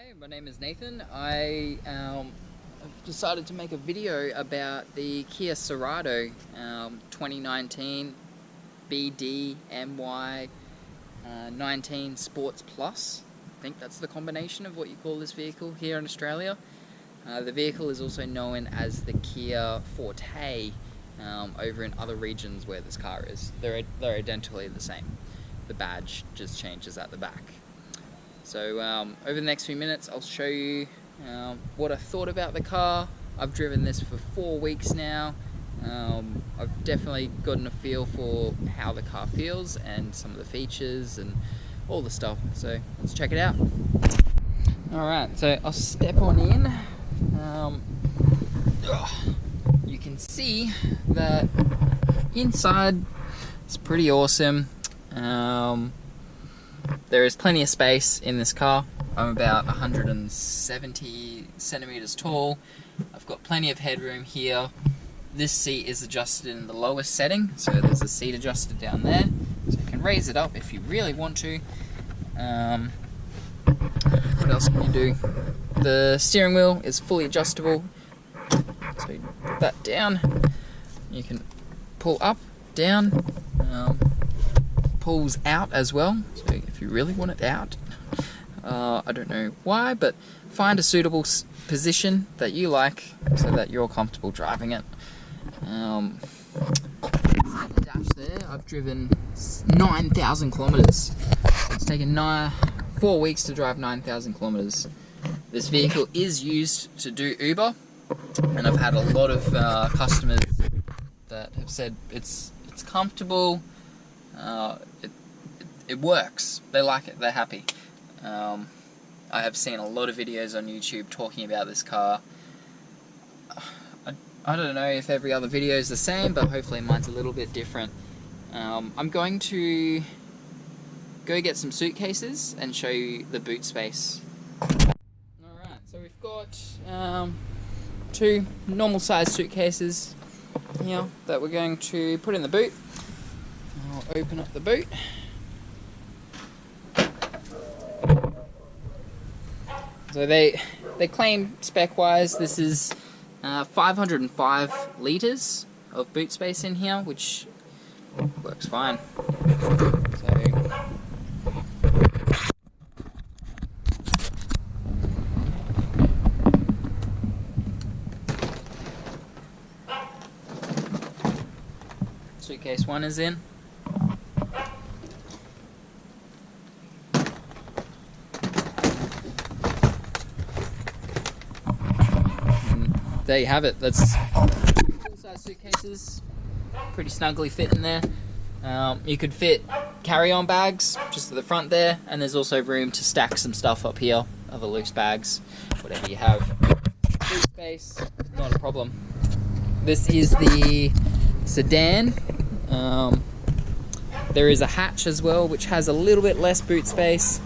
Hi, my name is Nathan. I have decided to make a video about the Kia Cerato 2019 BD MY19 Sports Plus. I think that's the combination of what you call this vehicle here in Australia. The vehicle is also known as the Kia Forte over in other regions where this car is. They're identically the same. The badge just changes at the back. So over the next few minutes I'll show you what I thought about the car. I've driven this for 4 weeks now. I've definitely gotten a feel for how the car feels and some of the features and all the stuff. So let's check it out. Alright, so I'll step on in. You can see that inside it's pretty awesome. There is plenty of space in this car. I'm about 170 centimeters tall. I've got plenty of headroom here. This seat is adjusted in the lowest setting, so there's a seat adjuster down there, so you can raise it up if you really want to. What else can you do? The steering wheel is fully adjustable, so you put that down. You can pull up, down, pulls out as well, so if you really want it out. I don't know why, but find a suitable position that you like so that you're comfortable driving it. The dash there, I've driven 9,000 kilometers. It's taken 4 weeks to drive 9,000 kilometers. This vehicle is used to do Uber, and I've had a lot of customers that have said it's comfortable. It works. They like it. They're happy. I have seen a lot of videos on YouTube talking about this car. I don't know if every other video is the same, but hopefully mine's a little bit different. I'm going to go get some suitcases and show you the boot space. Alright, so we've got 2 normal size suitcases here that we're going to put in the boot. I'll open up the boot. So they claim spec-wise this is 505 litres of boot space in here, which works fine. Suitcase 1 is in. There you have it. That's full-size suitcases, pretty snugly fit in there. You could fit carry-on bags just at the front there, and there's also room to stack some stuff up here, other loose bags, whatever you have. Boot space, not a problem. This is the sedan. There is a hatch as well, which has a little bit less boot space,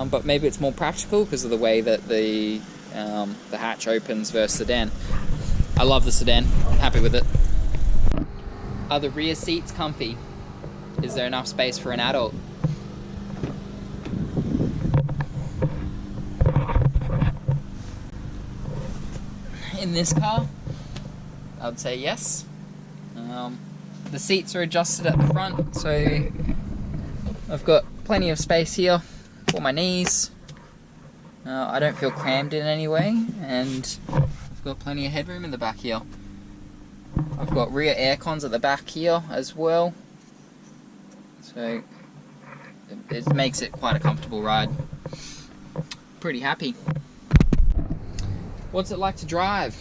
but maybe it's more practical because of the way that the hatch opens versus sedan. I love the sedan, happy with it. Are the rear seats comfy? Is there enough space for an adult? In this car, I would say yes. The seats are adjusted at the front, so I've got plenty of space here for my knees. I don't feel crammed in any way, and I've got plenty of headroom in the back here. I've got rear air cons at the back here as well, so it makes it quite a comfortable ride. Pretty happy. What's it like to drive?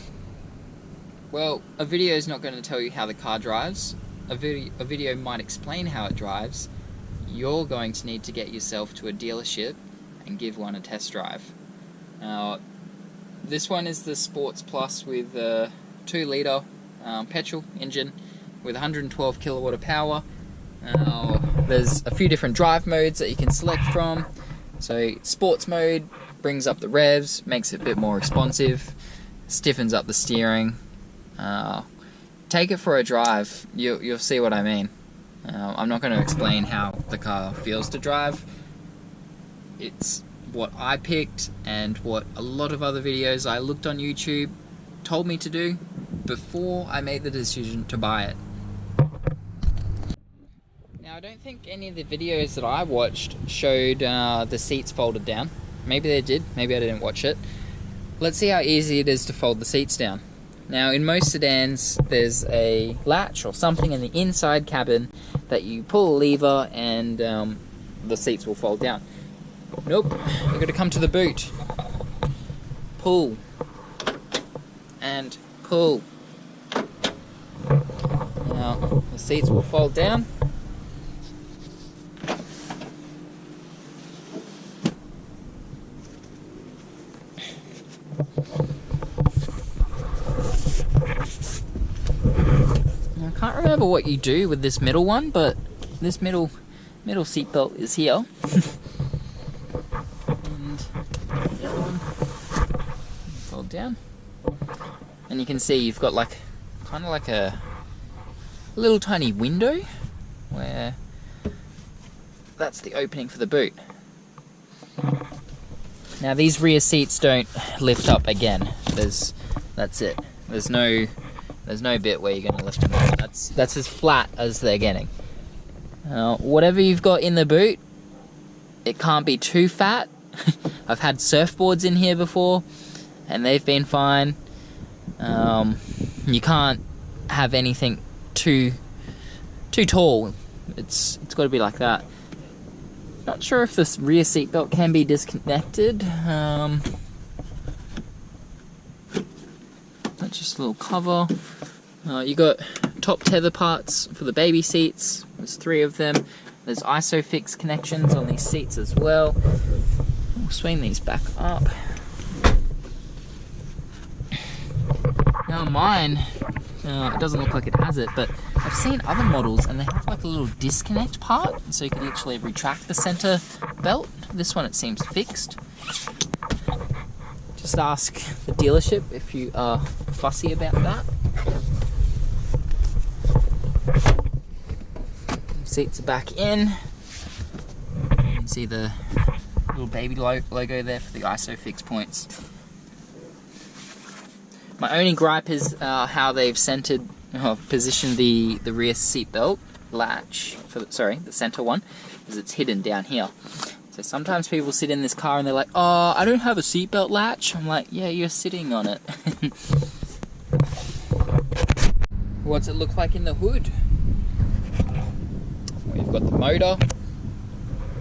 Well, a video is not going to tell you how the car drives. A video might explain how it drives. You're going to need to get yourself to a dealership and give one a test drive. This one is the Sports Plus with a 2-litre petrol engine with 112 kilowatt of power. There's a few different drive modes that you can select from. So sports mode brings up the revs, makes it a bit more responsive, stiffens up the steering. Take it for a drive, you'll see what I mean. I'm not going to explain how the car feels to drive. It's what I picked and what a lot of other videos I looked on YouTube told me to do before I made the decision to buy it. Now, I don't think any of the videos that I watched showed the seats folded down. Maybe they did, maybe I didn't watch it. Let's see how easy it is to fold the seats down. Now, in most sedans, there's a latch or something in the inside cabin that you pull a lever and the seats will fold down. Nope, you've got to come to the boot. Pull. And pull. Now, the seats will fold down. I can't remember what you do with this middle one, but this middle seat belt is here. And the other one fold down. And you can see you've got like kind of like a little tiny window where that's the opening for the boot. Now these rear seats don't lift up again. That's it. There's no bit where you're going to lift them up. That's as flat as they're getting. Whatever you've got in the boot, it can't be too fat. I've had surfboards in here before, and they've been fine. You can't have anything too tall. It's got to be like that. Not sure if this rear seat belt can be disconnected. That's just a little cover. You got top tether parts for the baby seats. There's 3 of them. There's ISOFIX connections on these seats as well. We'll swing these back up. Now mine, it doesn't look like it has it, but I've seen other models and they have like a little disconnect part, so you can literally retract the center belt. This one, it seems fixed. Just ask the dealership if you are fussy about that. Seats are back in. You can see the little baby logo there for the ISOFIX points. My only gripe is how they've positioned the rear seat belt latch for the center one, because it's hidden down here. So sometimes people sit in this car and they're like, "Oh, I don't have a seatbelt latch." I'm like, "Yeah, you're sitting on it." What's it look like in the hood? Well, you've got the motor,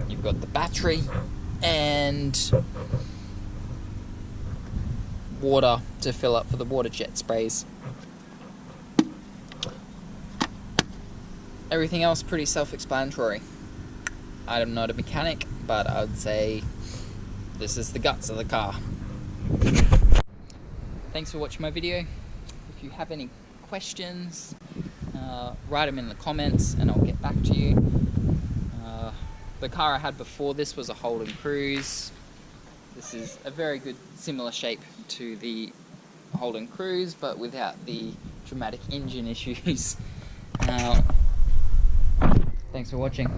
you've got the battery, and water to fill up for the water jet sprays. Everything else pretty self-explanatory. I'm not a mechanic, but I'd say this is the guts of the car. Thanks for watching my video. If you have any questions, write them in the comments and I'll get back to you. The car I had before this was a Holden Cruise. This is a very good similar shape to the Holden Cruise, but without the dramatic engine issues. Thanks for watching.